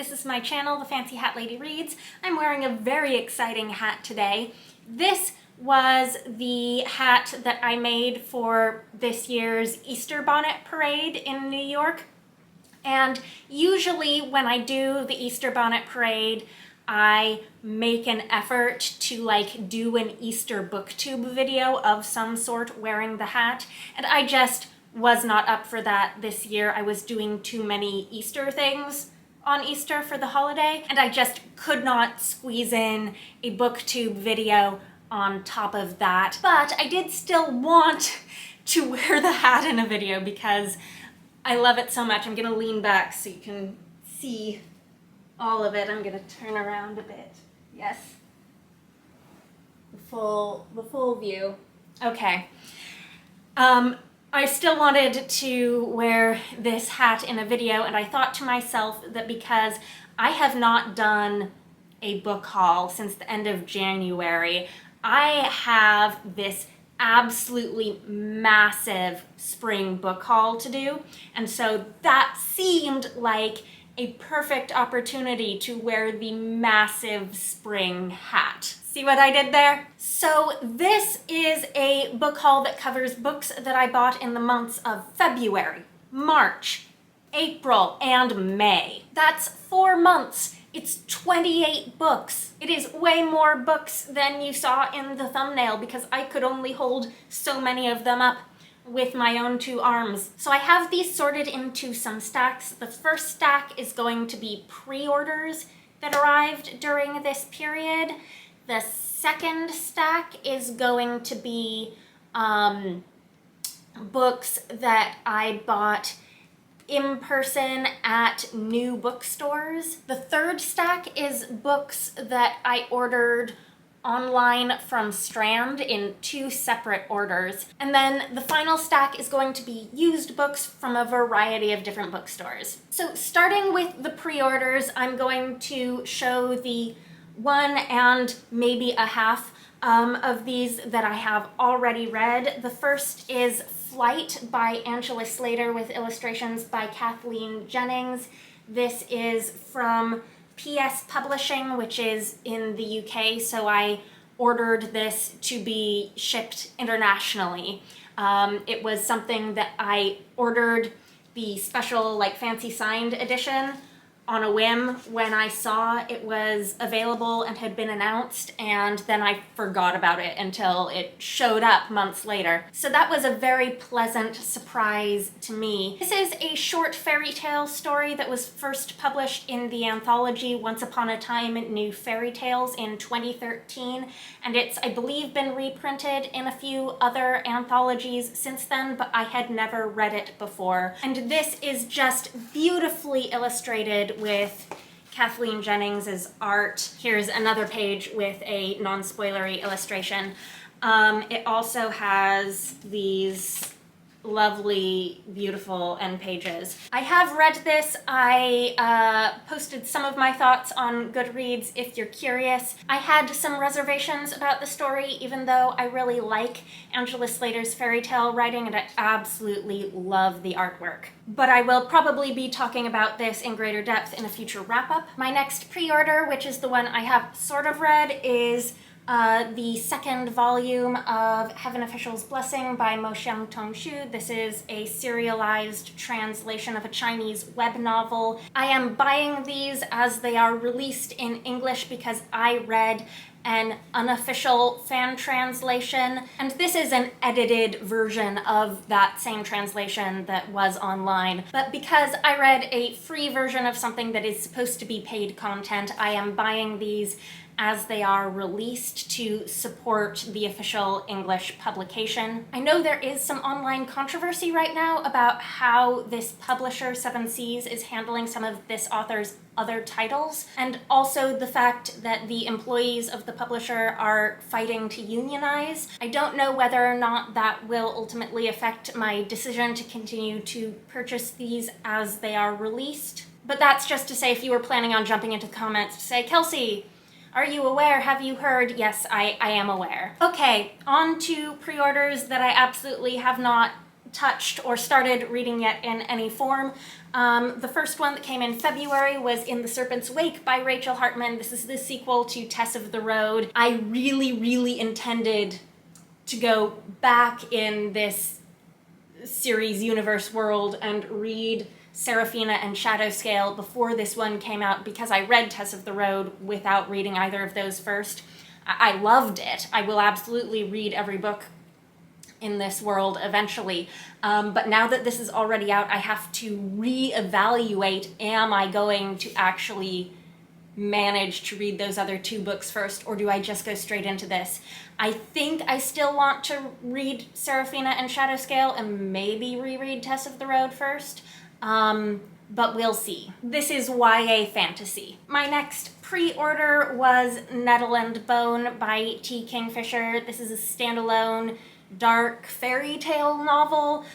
this is my channel, The Fancy Hat Lady Reads. I'm wearing a very exciting hat today. This was the hat that I made for this year's Easter bonnet parade in New York. And usually when I do the Easter bonnet parade, I make an effort to do an Easter booktube video of some sort wearing the hat, and I just was not up for that this year. I was doing too many Easter things on Easter for the holiday, and I just could not squeeze in a booktube video on top of that. But I did still want to wear the hat in a video because I love it so much. I'm gonna lean back so you can see all of it. I'm gonna turn around a bit. Yes. The full view. Okay. I still wanted to wear this hat in a video, and I thought to myself that because I have not done a book haul since the end of January, I have this absolutely massive spring book haul to do, and so that seemed like a perfect opportunity to wear the massive spring hat. See what I did there? So this is a book haul that covers books that I bought in the months of February, March, April, and May. That's 4 months. It's 28 books. It is way more books than you saw in the thumbnail because I could only hold so many of them up with my own 2 arms. So I have these sorted into some stacks. The first stack is going to be pre-orders that arrived during this period. The second stack is going to be books that I bought in person at new bookstores. The third stack is books that I ordered online from Strand in 2 separate orders. And then the final stack is going to be used books from a variety of different bookstores. So starting with the pre-orders, I'm going to show the 1 and maybe a half of these that I have already read. The first is Flight by Angela Slater with illustrations by Kathleen Jennings. This is from P.S. Publishing, which is in the UK, so I ordered this to be shipped internationally. It was something that I ordered the special fancy signed edition on a whim when I saw it was available and had been announced, and then I forgot about it until it showed up months later. So that was a very pleasant surprise to me. This is a short fairy tale story that was first published in the anthology Once Upon a Time New Fairy Tales in 2013, and it's, I believe, been reprinted in a few other anthologies since then, but I had never read it before. And this is just beautifully illustrated with Kathleen Jennings' art. Here's another page with a non-spoilery illustration. It also has these lovely, beautiful end pages. I have read this. I posted some of my thoughts on Goodreads if you're curious. I had some reservations about the story, even though I really like Angela Slater's fairy tale writing and I absolutely love the artwork. But I will probably be talking about this in greater depth in a future wrap-up. My next pre-order, which is the one I have sort of read, is the second volume of Heaven Official's Blessing by Mo-Xiang Tong-Shu. This is a serialized translation of a Chinese web novel. I am buying these as they are released in English because I read an unofficial fan translation, and this is an edited version of that same translation that was online. But because I read a free version of something that is supposed to be paid content, I am buying these as they are released to support the official English publication. I know there is some online controversy right now about how this publisher, 7Cs, is handling some of this author's other titles, and also the fact that the employees of the publisher are fighting to unionize. I don't know whether or not that will ultimately affect my decision to continue to purchase these as they are released. But that's just to say, if you were planning on jumping into the comments to say, Kelsey, are you aware? Have you heard? Yes, I am aware. Okay, on to pre-orders that I absolutely have not touched or started reading yet in any form. The first one that came in February was In the Serpent's Wake by Rachel Hartman. This is the sequel to Tess of the Road. I really intended to go back in this series universe world and read Seraphina and Shadowscale before this one came out, because I read Tess of the Road without reading either of those first. I loved it. I will absolutely read every book in this world eventually. But now that this is already out, I have to reevaluate, am I going to actually manage to read those other two books first, or do I just go straight into this? I think I still want to read Seraphina and Shadowscale and maybe reread Tess of the Road first, but we'll see. This is YA fantasy. My next pre-order was Nettle and Bone by T. Kingfisher. This is a standalone dark fairy tale novel.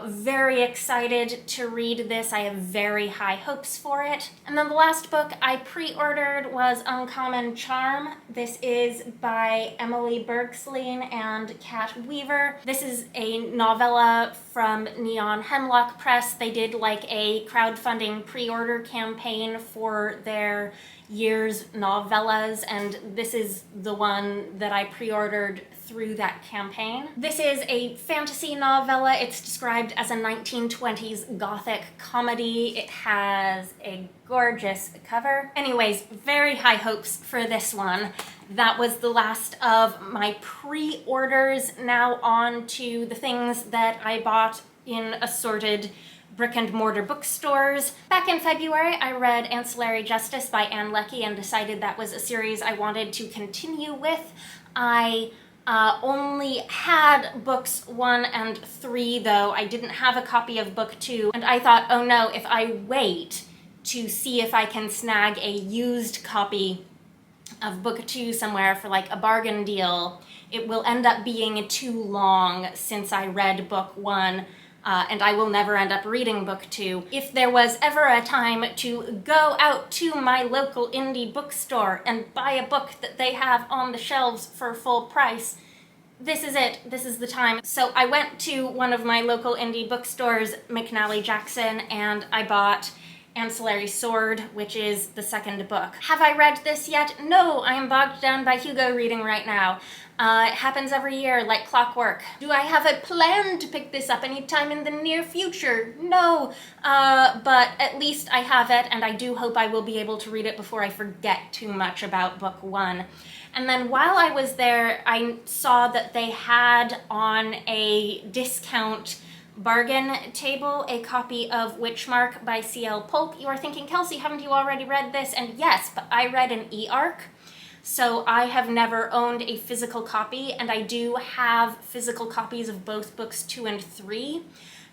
Very excited to read this. I have very high hopes for it. And then the last book I pre-ordered was Uncommon Charm. This is by Emily Bergslien and Kat Weaver. This is a novella from Neon Hemlock Press. They did like a crowdfunding pre-order campaign for their year's novellas, and this is the one that I pre-ordered through that campaign. This is a fantasy novella. It's described as a 1920s gothic comedy. It has a gorgeous cover. Anyways, very high hopes for this one. That was the last of my pre-orders. Now on to the things that I bought in assorted brick and mortar bookstores. Back in February, I read Ancillary Justice by Leckie and decided that was a series I wanted to continue with. I only had books 1 and 3 though. I didn't have a copy of book 2, and I thought, oh no, if I wait to see if I can snag a used copy of book 2 somewhere for like a bargain deal, it will end up being too long since I read book 1. And I will never end up reading book 2. If there was ever a time to go out to my local indie bookstore and buy a book that they have on the shelves for full price, this is it. This is the time. So I went to one of my local indie bookstores, McNally Jackson, and I bought Ancillary Sword, which is the second book. Have I read this yet? No, I am bogged down by Hugo reading right now. It happens every year, like clockwork. Do I have a plan to pick this up anytime in the near future? No, but at least I have it, and I do hope I will be able to read it before I forget too much about book 1. And then while I was there, I saw that they had on a discount bargain table a copy of Witchmark by C.L. Polk. You are thinking, Kelsey, haven't you already read this? And yes, but I read an e-arc. So I have never owned a physical copy, and I do have physical copies of both books 2 and 3.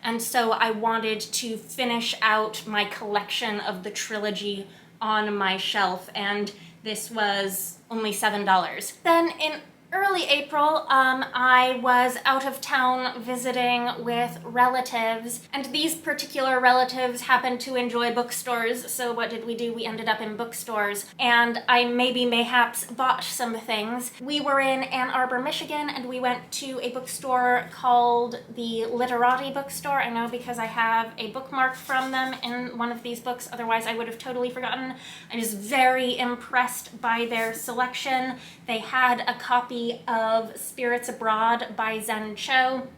And so I wanted to finish out my collection of the trilogy on my shelf, and this was only $7. Then in early April, I was out of town visiting with relatives, and these particular relatives happened to enjoy bookstores, so what did we do? We ended up in bookstores, and I mayhaps bought some things. We were in Ann Arbor, Michigan, and we went to a bookstore called the Literati Bookstore. I know because I have a bookmark from them in one of these books, otherwise I would have totally forgotten. I was very impressed by their selection. They had a copy of Spirits Abroad by Zen Cho.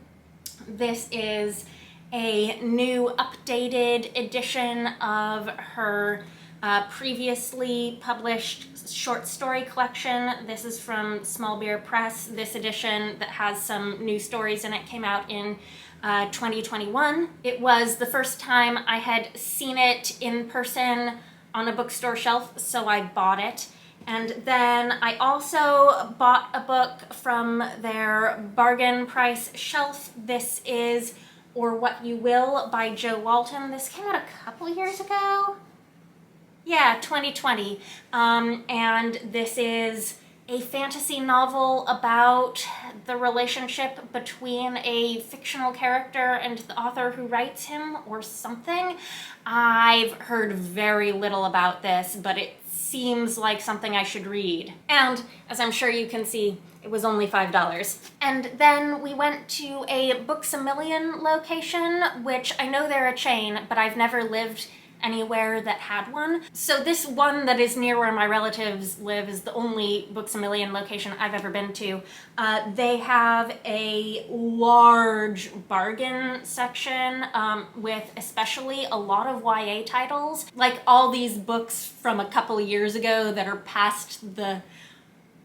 This is a new updated edition of her previously published short story collection. This is from Small Beer Press. This edition that has some new stories in it came out in 2021. It was the first time I had seen it in person on a bookstore shelf, so I bought it. And then I also bought a book from their bargain price shelf. This is Or What You Will by Jo Walton. This came out a couple years ago. Yeah, 2020. And this is a fantasy novel about the relationship between a fictional character and the author who writes him or something. I've heard very little about this, but it seems like something I should read. And as I'm sure you can see, it was only $5. And then we went to a Books-A-Million location, which I know they're a chain, but I've never lived anywhere that had one. So this one that is near where my relatives live is the only Books-A-Million location I've ever been to. They have a large bargain section with especially a lot of YA titles, like all these books from a couple years ago that are past the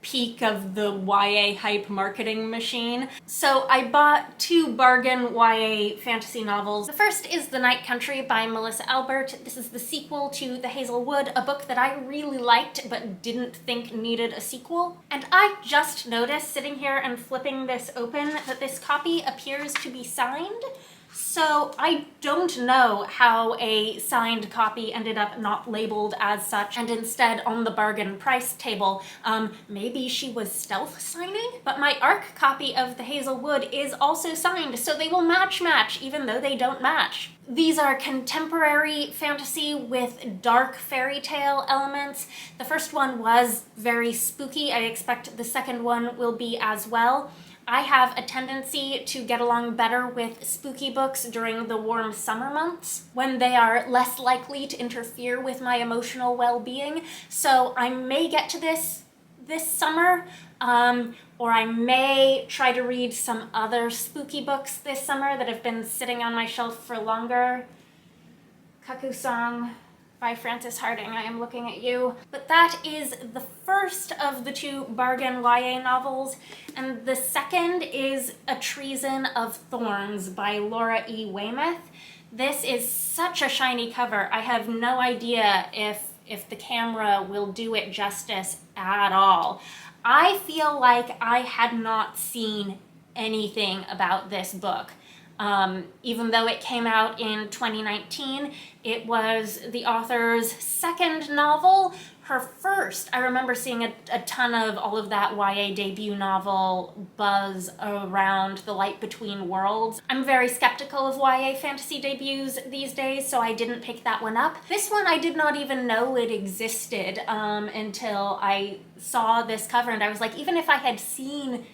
peak of the YA hype marketing machine. So I bought 2 bargain YA fantasy novels. The first is The Night Country by Melissa Albert. This is the sequel to The Hazelwood, a book that I really liked but didn't think needed a sequel. And I just noticed, sitting here and flipping this open, that this copy appears to be signed. So I don't know how a signed copy ended up not labeled as such and instead on the bargain price table. Maybe she was stealth signing? But my ARC copy of The Hazelwood is also signed, so they will match even though they don't match. These are contemporary fantasy with dark fairy tale elements. The first one was very spooky. I expect the second one will be as well. I have a tendency to get along better with spooky books during the warm summer months, when they are less likely to interfere with my emotional well-being. So I may get to this summer, or I may try to read some other spooky books this summer that have been sitting on my shelf for longer. Kaku-Song by Frances Harding, I am looking at you. But that is the first of the 2 bargain YA novels, and the second is A Treason of Thorns by Laura E. Weymouth. This is such a shiny cover. I have no idea if the camera will do it justice at all. I feel like I had not seen anything about this book. Even though it came out in 2019, it was the author's second novel. Her first, I remember seeing a ton of all of that YA debut novel buzz around The Light Between Worlds. I'm very skeptical of YA fantasy debuts these days, so I didn't pick that one up. This one I did not even know it existed until I saw this cover, and I was like, even if I had seen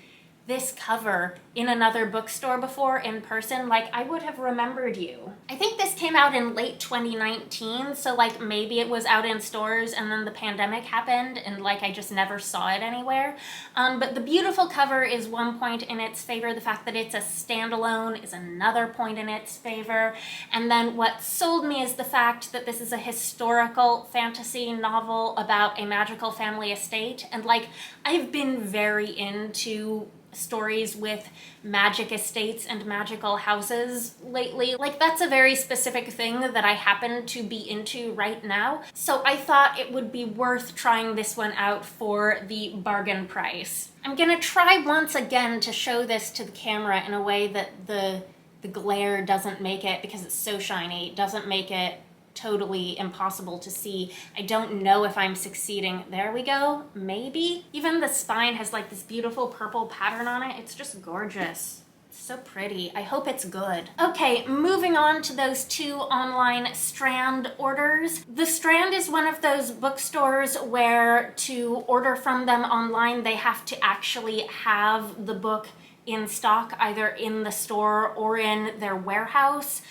this cover in another bookstore before in person, like, I would have remembered you. I think this came out in late 2019, so like maybe it was out in stores and then the pandemic happened and like I just never saw it anywhere. But the beautiful cover is one point in its favor. The fact that it's a standalone is another point in its favor. And then what sold me is the fact that this is a historical fantasy novel about a magical family estate. And like, I've been very into stories with magic estates and magical houses lately. Like, that's a very specific thing that I happen to be into right now. So I thought it would be worth trying this one out for the bargain price. I'm gonna try once again to show this to the camera in a way that the glare doesn't make it, because it's so shiny, doesn't make it totally impossible to see. I don't know if I'm succeeding. There we go, maybe. Even the spine has like this beautiful purple pattern on it. It's just gorgeous. It's so pretty. I hope it's good. Okay, moving on to those 2 online Strand orders. The Strand is one of those bookstores where to order from them online, they have to actually have the book in stock, either in the store or in their warehouse.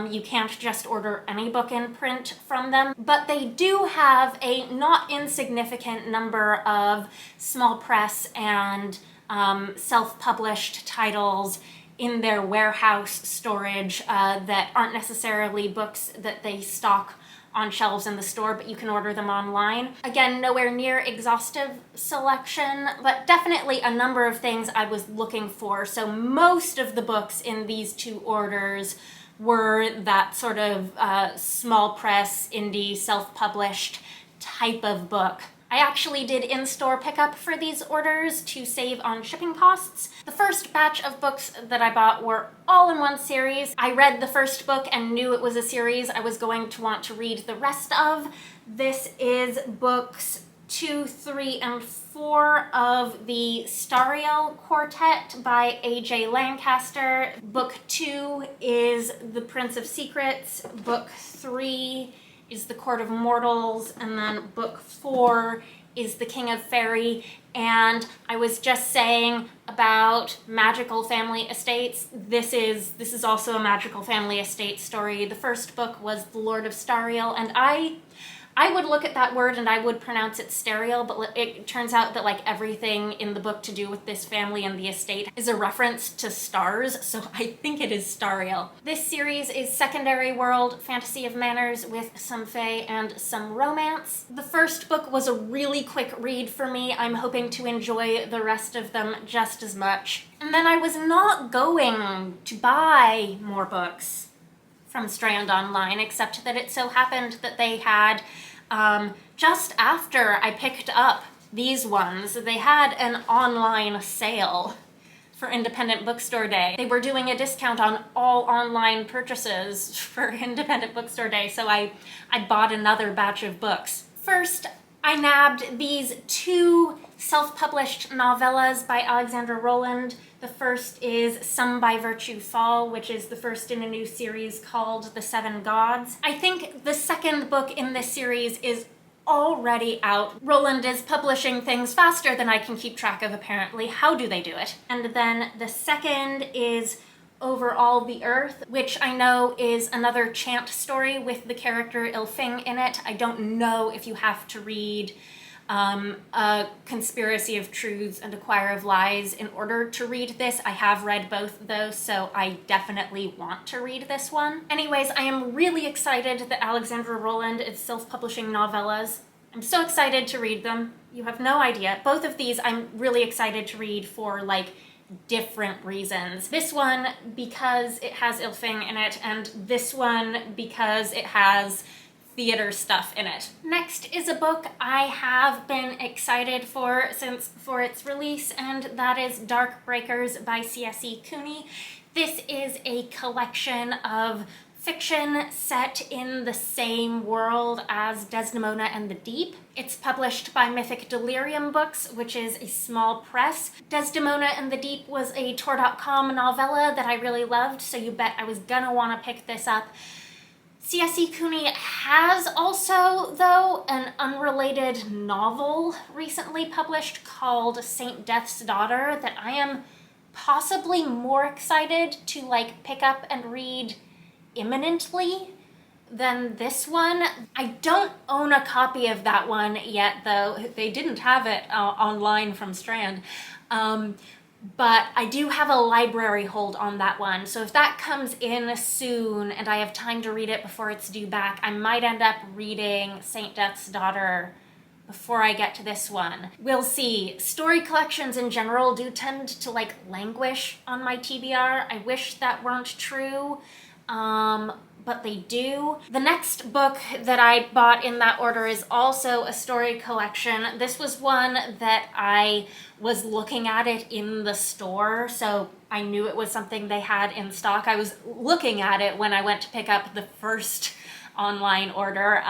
You can't just order any book in print from them, but they do have a not insignificant number of small press and self-published titles in their warehouse storage that aren't necessarily books that they stock on shelves in the store, but you can order them online. Again, nowhere near exhaustive selection, but definitely a number of things I was looking for. So most of the books in these 2 orders were that sort of small press, indie, self-published type of book. I actually did in-store pickup for these orders to save on shipping costs. The first batch of books that I bought were all in one series. I read the first book and knew it was a series I was going to want to read the rest of. This is books 2, 3, and 4 of the Starrill Quartet by A.J. Lancaster. Book 2 is The Prince of Secrets. Book 3 is the Court of Mortals, and then book 4 is the King of Fairy. And I was just saying about magical family estates. This is also a magical family estate story. The first book was The Lord of Starrill, and I would look at that word and I would pronounce it Starrill, but it turns out that like everything in the book to do with this family and the estate is a reference to stars, so I think it is Starrill. This series is secondary world fantasy of manners with some fae and some romance. The first book was a really quick read for me. I'm hoping to enjoy the rest of them just as much. And then I was not going to buy more books from Strand Online, except that it so happened that they had, just after I picked up these ones, they had an online sale for Independent Bookstore Day. They were doing a discount on all online purchases for Independent Bookstore Day, so I bought another batch of books. First, I nabbed these 2 self-published novellas by Alexandra Rowland. The first is Some by Virtue Fall, which is the first in a new series called The Seven Gods. I think the second book in this series is already out. Rowland is publishing things faster than I can keep track of, apparently. How do they do it? And then the second is Over All the Earth, which I know is another chant story with the character Elfin in it. I don't know if you have to read A Conspiracy of Truths and A Choir of Lies in order to read this. I have read both of those, so I definitely want to read this one. Anyways, I am really excited that Alexandra Rowland is self-publishing novellas. I'm so excited to read them. You have no idea. Both of these I'm really excited to read for like different reasons. This one because it has Elfin in it, and this one because it has theater stuff in it. Next is a book I have been excited for its release, and that is Dark Breakers by C.S.E. Cooney. This is a collection of fiction set in the same world as Desdemona and the Deep. It's published by Mythic Delirium Books, which is a small press. Desdemona and the Deep was a Tor.com novella that I really loved, so you bet I was gonna want to pick this up. C.S.E. Cooney has also, though, an unrelated novel recently published called Saint Death's Daughter that I am possibly more excited to like pick up and read imminently than this one. I don't own a copy of that one yet, though. They didn't have it online from Strand. But I do have a library hold on that one, so if that comes in soon and I have time to read it before it's due back, I might end up reading Saint Death's Daughter before I get to this one. We'll see. Story collections in general do tend to like languish on my TBR. I wish that weren't true, but they do. The next book that I bought in that order is also a story collection. This was one that I was looking at it in the store, so I knew it was something they had in stock. I was looking at it when I went to pick up the first online order,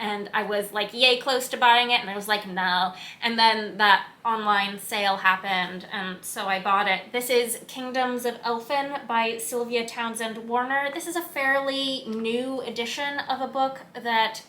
and I was like yay close to buying it, and I was like no. And then that online sale happened, and so I bought it. This is Kingdoms of Elfin by Sylvia Townsend Warner. This is a fairly new edition of a book that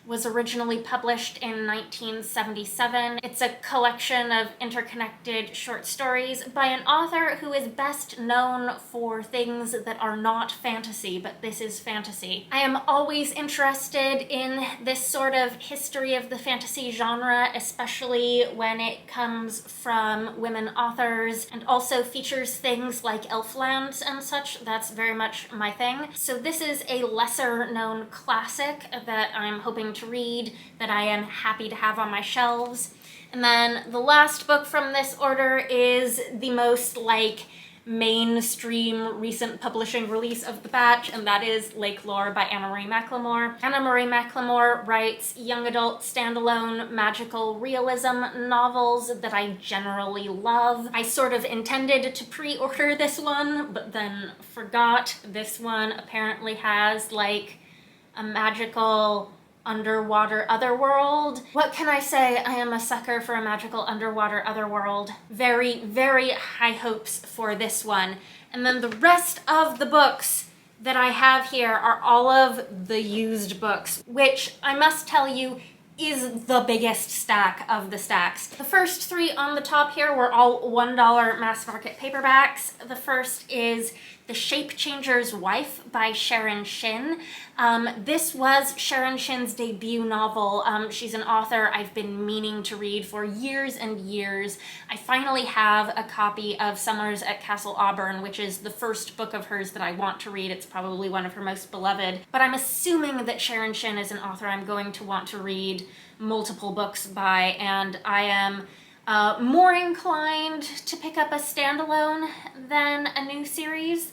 was originally published in 1977. It's a collection of interconnected short stories by an author who is best known for things that are not fantasy, but this is fantasy. I am always interested in this sort of history of the fantasy genre, especially when it comes from women authors and also features things like Elflands and such. That's very much my thing. So this is a lesser known classic that I'm hoping to read, that I am happy to have on my shelves. And then the last book from this order is the most like mainstream recent publishing release of the batch, and that is Lake Lore by Anna Marie McLemore. Anna Marie McLemore writes young adult standalone magical realism novels that I generally love. I sort of intended to pre-order this one, but then forgot. This one apparently has like a magical underwater otherworld. What can I say? I am a sucker for a magical underwater otherworld. Very, very high hopes for this one. And then the rest of the books that I have here are all of the used books, which I must tell you is the biggest stack of the stacks. The first three on the top here were all $1 mass market paperbacks. The first is The Shape Changer's Wife by Sharon Shin. This was Sharon Shin's debut novel. She's an author I've been meaning to read for years and years. I finally have a copy of Summers at Castle Auburn, which is the first book of hers that I want to read. It's probably one of her most beloved. But I'm assuming that Sharon Shin is an author I'm going to want to read multiple books by, and I am more inclined to pick up a standalone than a new series.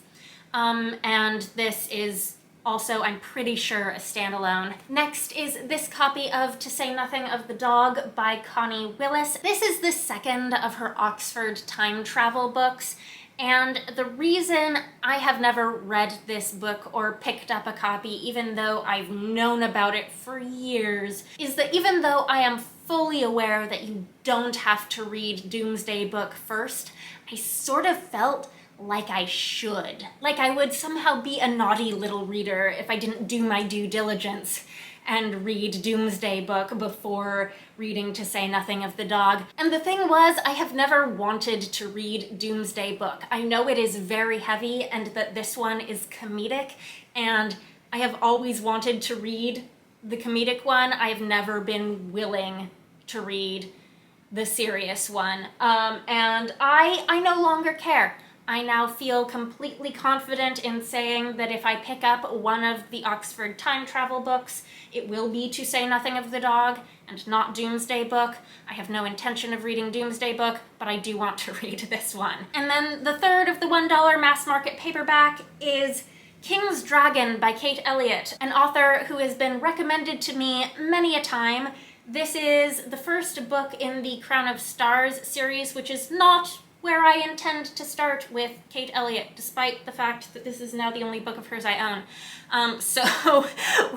And this is also, I'm pretty sure, a standalone. Next is this copy of To Say Nothing of the Dog by Connie Willis. This is the second of her Oxford time travel books, and the reason I have never read this book or picked up a copy, even though I've known about it for years, is that even though I am fully aware that you don't have to read Doomsday Book first, I sort of felt like I should. Like I would somehow be a naughty little reader if I didn't do my due diligence and read Doomsday Book before reading To Say Nothing of the Dog. And the thing was, I have never wanted to read Doomsday Book. I know it is very heavy and that this one is comedic, and I have always wanted to read the comedic one. I have never been willing to read the serious one. And I no longer care. I now feel completely confident in saying that if I pick up one of the Oxford time travel books, it will be To Say Nothing of the Dog and not Doomsday Book. I have no intention of reading Doomsday Book, but I do want to read this one. And then the third of the $1 mass market paperback is King's Dragon by Kate Elliott, an author who has been recommended to me many a time. This is the first book in the Crown of Stars series, which is not where I intend to start with Kate Elliott, despite the fact that this is now the only book of hers I own. So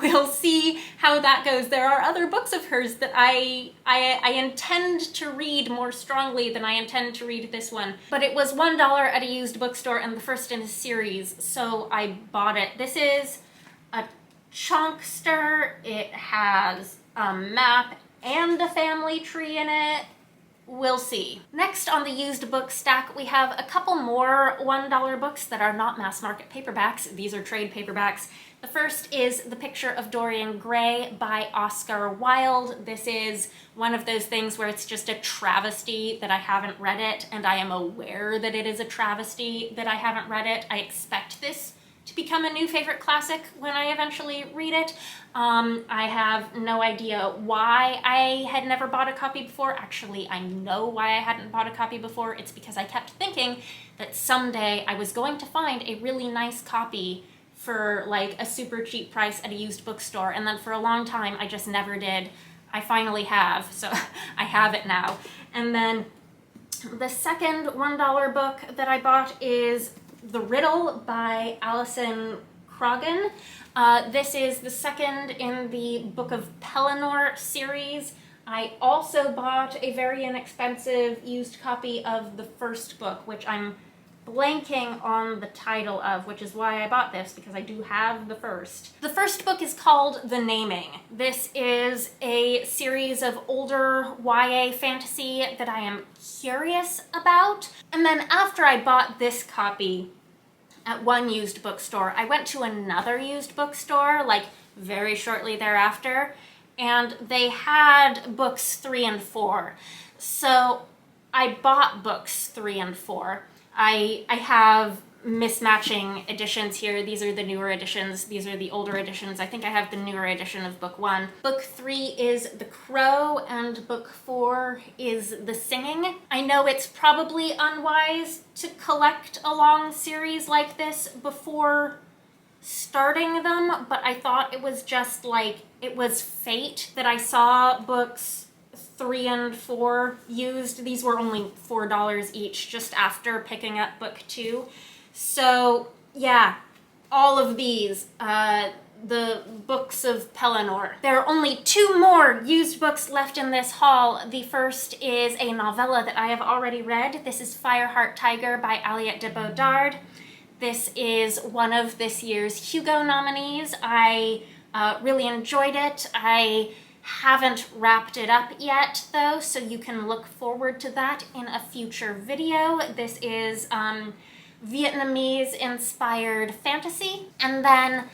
we'll see how that goes. There are other books of hers that I intend to read more strongly than I intend to read this one. But it was $1 at a used bookstore and the first in a series, so I bought it. This is a chunkster. It has a map and a family tree in it. We'll see. Next on the used book stack, we have a couple more $1 books that are not mass market paperbacks. These are trade paperbacks. The first is The Picture of Dorian Gray by Oscar Wilde. This is one of those things where it's just a travesty that I haven't read it, and I am aware that it is a travesty that I haven't read it. I expect this to become a new favorite classic when I eventually read it. I have no idea why I had never bought a copy before. Actually, I know why I hadn't bought a copy before. It's because I kept thinking that someday I was going to find a really nice copy for like a super cheap price at a used bookstore, and then for a long time I just never did. I finally have, so I have it now. And then the second $1 book that I bought is The Riddle by Alison Croghan. This is the second in the Book of Pelennor series. I also bought a very inexpensive used copy of the first book, which I'm blanking on the title of, which is why I bought this, because I do have the first. The first book is called The Naming. This is a series of older YA fantasy that I am curious about. And then after I bought this copy at one used bookstore, I went to another used bookstore, like very shortly thereafter, and they had books 3 and 4. So I bought books 3 and 4. I have mismatching editions here. These are the newer editions. These are the older editions. I think I have the newer edition of book 1. Book 3 is The Crow, and book 4 is The Singing. I know it's probably unwise to collect a long series like this before starting them, but I thought it was just like, it was fate that I saw books 3 and 4 used. These were only $4 each just after picking up book 2. So yeah, all of these, the books of Pelennor. There are only 2 more used books left in this haul. The first is a novella that I have already read. This is Fireheart Tiger by Elliott de Bodard. This is one of this year's Hugo nominees. I really enjoyed it. I haven't wrapped it up yet though, so you can look forward to that in a future video. This is Vietnamese inspired fantasy. And then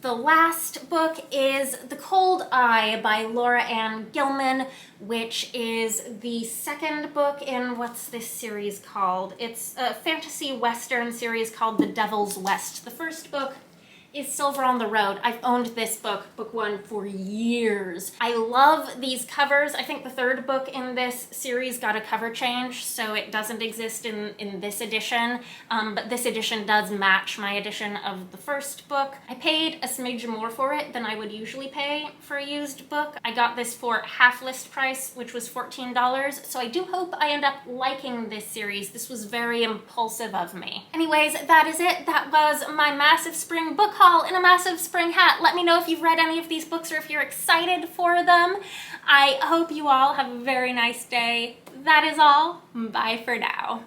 the last book is The Cold Eye by Laura Ann Gilman, which is the second book in, what's this series called? It's a fantasy western series called The Devil's West. The first book is Silver on the Road. I've owned this book, book one, for years. I love these covers. I think the third book in this series got a cover change, so it doesn't exist in this edition, but this edition does match my edition of the first book. I paid a smidge more for it than I would usually pay for a used book. I got this for half list price, which was $14, so I do hope I end up liking this series. This was very impulsive of me. Anyways, that is it. That was my massive spring book haul in a massive spring hat. Let me know if you've read any of these books or if you're excited for them. I hope you all have a very nice day. That is all. Bye for now.